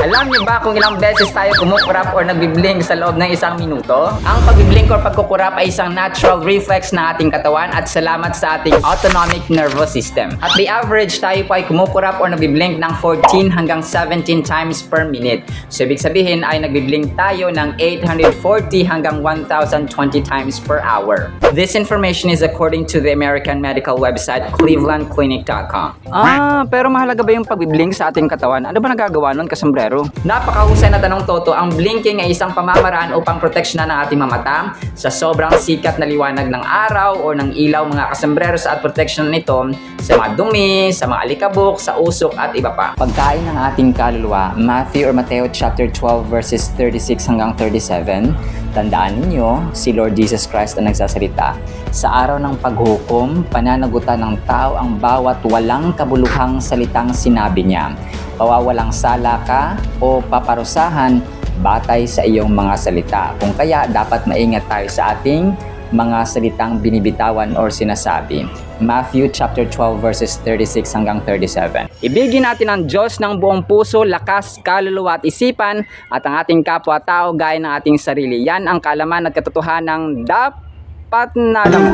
Alam niyo ba kung ilang beses tayo kumukurap or nagbiblink sa loob ng isang minuto? Ang pagbiblink or pagkukurap ay isang natural reflex ng ating katawan at salamat sa ating autonomic nervous system. At the average, tayo po ay kumukurap or nagbiblink ng 14 hanggang 17 times per minute. So ibig sabihin ay nagbiblink tayo ng 840 hanggang 1020 times per hour. This information is according to the American medical website clevelandclinic.com. Pero mahalaga ba yung pagbiblink sa ating katawan? Ano ba nagagawa nun, kasombrero? Napakahusay na tanong, Toto. Ang blinking ay isang pamamaraan upang proteksyonan ang ating mga mata sa sobrang sikat na liwanag ng araw o ng ilaw, mga kasombrero, at proteksyonan nito sa mga dumi, sa mga alikabok, sa usok at iba pa. Pagkain ng ating kaluluwa, Matthew chapter 12 verses 36 hanggang 37. Tandaan ninyo, si Lord Jesus Christ ang nagsasalita. Sa araw ng paghukom, pananagutan ng tao ang bawat walang kabuluhang salitang sinabi niya. Pawawalang sala ka o paparusahan batay sa iyong mga salita. Kung kaya, dapat maingat tayo sa ating mga salitang binibitawan or sinasabi. Matthew chapter 12 verses 36 hanggang 37. Ibigin natin ang Diyos ng buong puso, lakas, kaluluwa at isipan at ang ating kapwa-tao gaya ng ating sarili. Yan ang kaalaman at katotohanan ng dapat na alam mo.